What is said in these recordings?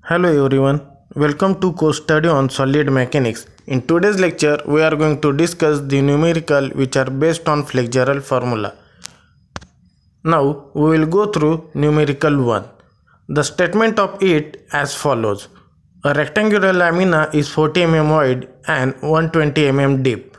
Hello everyone, welcome to course study on solid mechanics. In today's lecture, we are going to discuss the numerical which are based on flexural formula. Now, we will go through numerical 1. The statement of it as follows. A rectangular lamina is 40 mm wide and 120 mm deep.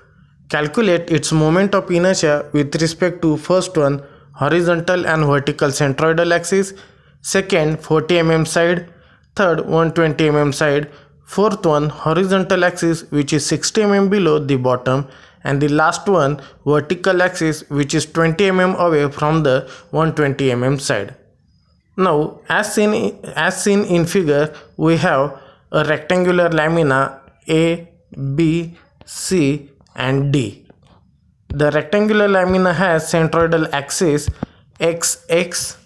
Calculate its moment of inertia with respect to first one, horizontal and vertical centroidal axis, second 40 mm side, third 120 mm side, fourth one horizontal axis which is 60 mm below the bottom, and the last one vertical axis which is 20 mm away from the 120 mm side. Now as seen in figure, we have a rectangular lamina A, B, C and D. The rectangular lamina has centroidal axis XX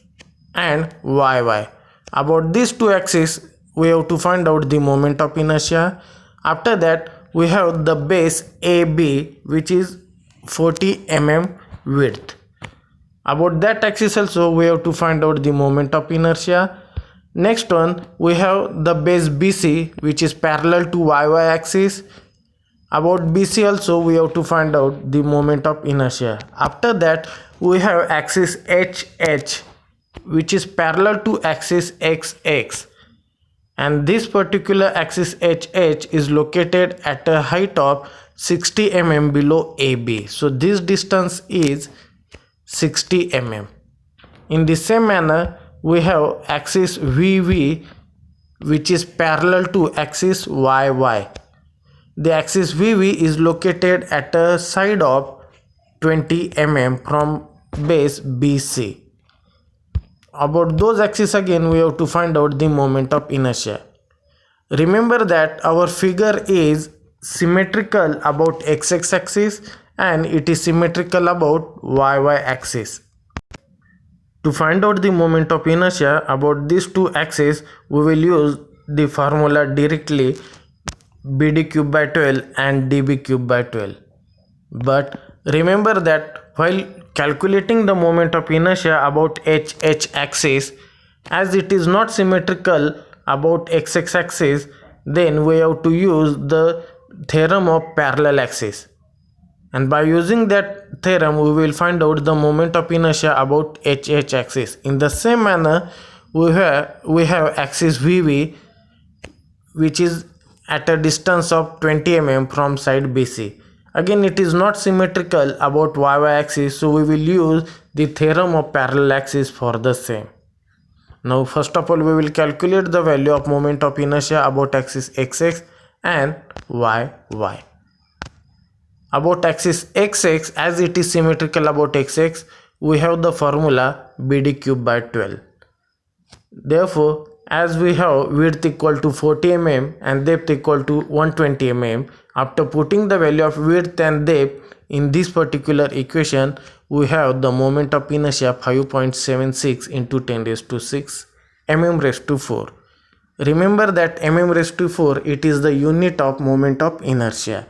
and YY. About these two axes, we have to find out the moment of inertia. After that, we have the base AB which is 40 mm width. About that axis also, we have to find out the moment of inertia. Next one, we have the base BC which is parallel to YY axis. About BC also, we have to find out the moment of inertia. After that, we have axis HH which is parallel to axis XX, and this particular axis HH is located at a height of 60 mm below AB. So this distance is 60 mm. In the same manner, we have axis VV which is parallel to axis YY. The axis VV is located at a side of 20 mm from base BC. About those axes again, we have to find out the moment of inertia. Remember that our figure is symmetrical about XX axis and it is symmetrical about YY axis. To find out the moment of inertia about these two axes, we will use the formula directly, BD cube by 12 and DB cube by 12. But remember that while calculating the moment of inertia about HH axis, as it is not symmetrical about XX axis, then we have to use the theorem of parallel axis, and by using that theorem we will find out the moment of inertia about HH axis. In the same manner, we have axis VV which is at a distance of 20 mm from side BC. Again, it is not symmetrical about YY axis, so we will use the theorem of parallel axis for the same. Now first of all, we will calculate the value of moment of inertia about axis XX and YY. About axis XX, as it is symmetrical about XX, we have the formula BD cube by 12. Therefore, as we have width equal to 40 mm and depth equal to 120 mm, after putting the value of width and depth in this particular equation, we have the moment of inertia 5.76 into 10 raised to 6 mm raised to 4. Remember that mm raised to 4, it is the unit of moment of inertia.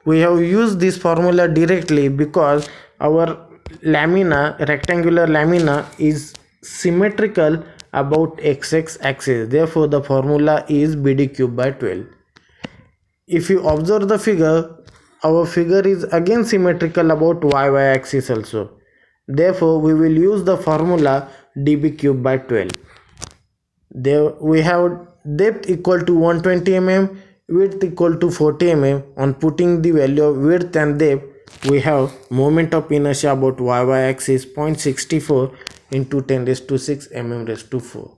We have used this formula directly because our rectangular lamina is symmetrical about XX axis. Therefore, the formula is BD cube by 12. If you observe the figure, our figure is again symmetrical about YY axis also. Therefore, we will use the formula DB cube by 12. There we have depth equal to 120 mm, width equal to 40 mm. On putting the value of width and depth, we have moment of inertia about YY axis 0.64 into 10 raised to 6 mm raised to 4.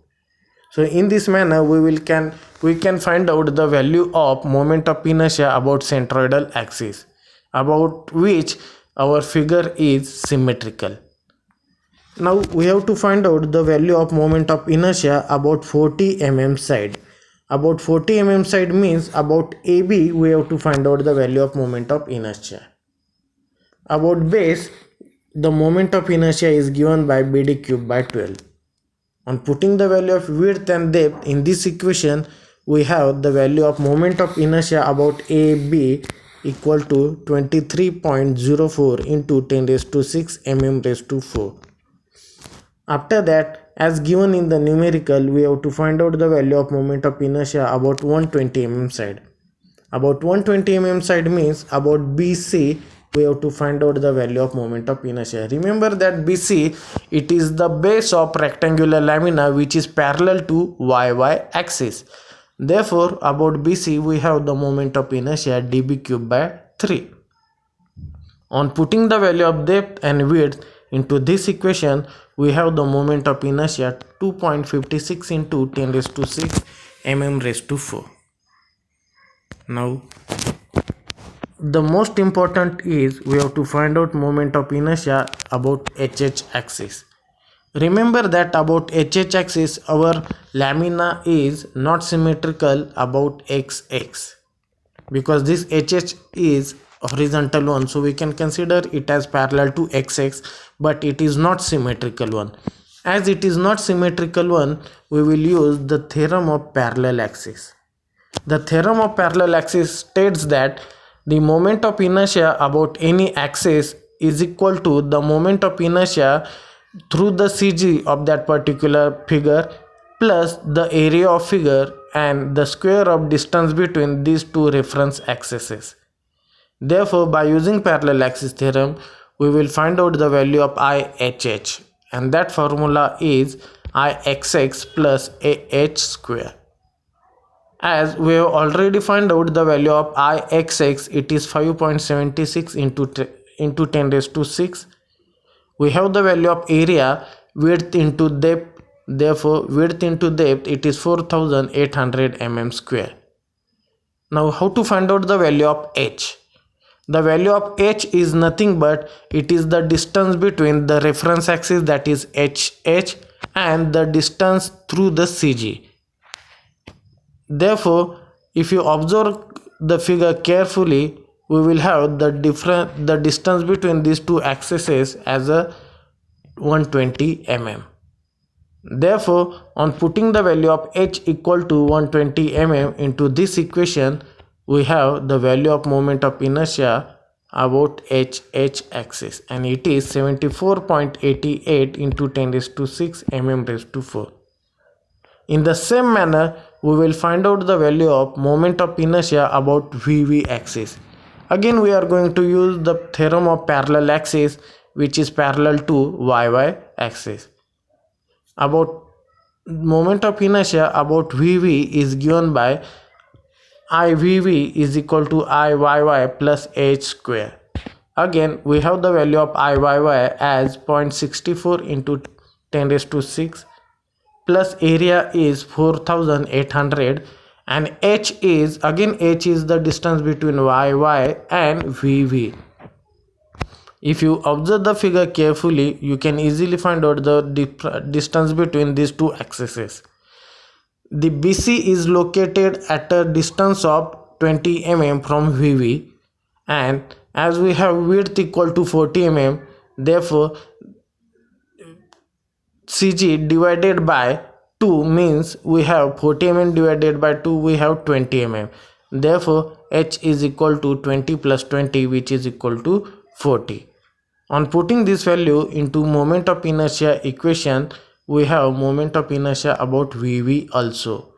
So in this manner, we can find out the value of moment of inertia about centroidal axis, about which our figure is symmetrical. Now we have to find out the value of moment of inertia about 40 mm side. About 40 mm side means about AB, we have to find out the value of moment of inertia. About base, the moment of inertia is given by BD cube by 12. On putting the value of width and depth in this equation, we have the value of moment of inertia about AB equal to 23.04 into 10 raised to 6 mm raised to 4. After that, as given in the numerical, we have to find out the value of moment of inertia about 120 mm side. About 120 mm side means about BC, we have to find out the value of moment of inertia. Remember that BC, it is the base of rectangular lamina which is parallel to YY axis. Therefore, about BC, we have the moment of inertia dB cube by 3. On putting the value of depth and width into this equation, we have the moment of inertia 2.56 into 10 raised to 6 mm raised to 4. Now, the most important is we have to find out moment of inertia about HH axis. Remember that about HH axis, our lamina is not symmetrical about XX, because this HH is horizontal one, so we can consider it as parallel to XX, but it is not symmetrical one. As it is not symmetrical one, we will use the theorem of parallel axis. The theorem of parallel axis states that the moment of inertia about any axis is equal to the moment of inertia through the CG of that particular figure plus the area of figure and the square of distance between these two reference axes. Therefore, by using parallel axis theorem, we will find out the value of IHH, and that formula is IXX plus AH square. As we have already found out the value of IXX, it is 5.76 into 10 raised to 6. We have the value of area, width into depth. Therefore, width into depth, it is 4800 mm square. Now, how to find out the value of H? The value of H is nothing but it is the distance between the reference axis, that is HH, and the distance through the CG. Therefore, if you observe the figure carefully, we will have the distance between these two axes as a 120 mm. Therefore, on putting the value of H equal to 120 mm into this equation, we have the value of moment of inertia about HH axis, and it is 74.88 into 10 raised to 6 mm raised to 4. In the same manner, we will find out the value of moment of inertia about VV axis. Again, we are going to use the theorem of parallel axis, which is parallel to YY axis. About moment of inertia about VV is given by IVV is equal to IYY plus H square. Again, we have the value of IYY as 0.64 into 10 raised to 6 plus area is 4800, and H is the distance between YY and VV. If you observe the figure carefully, you can easily find out the distance between these two axes. The BC is located at a distance of 20 mm from VV, and as we have width equal to 40 mm, therefore CG divided by 2 means we have 40 mm divided by 2, we have 20 mm. Therefore, H is equal to 20 plus 20, which is equal to 40. On putting this value into moment of inertia equation, we have moment of inertia about VV also,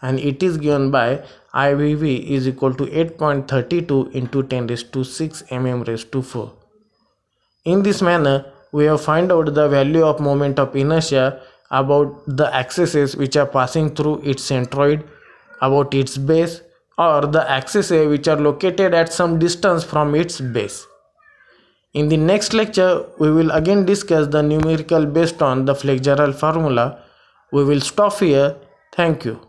and it is given by IVV is equal to 8.32 into 10 raised to 6 mm raised to 4. In this manner, we have find out the value of moment of inertia about the axes which are passing through its centroid, about its base, or the axes which are located at some distance from its base. In the next lecture, we will again discuss the numerical based on the flexural formula. We will stop here. Thank you.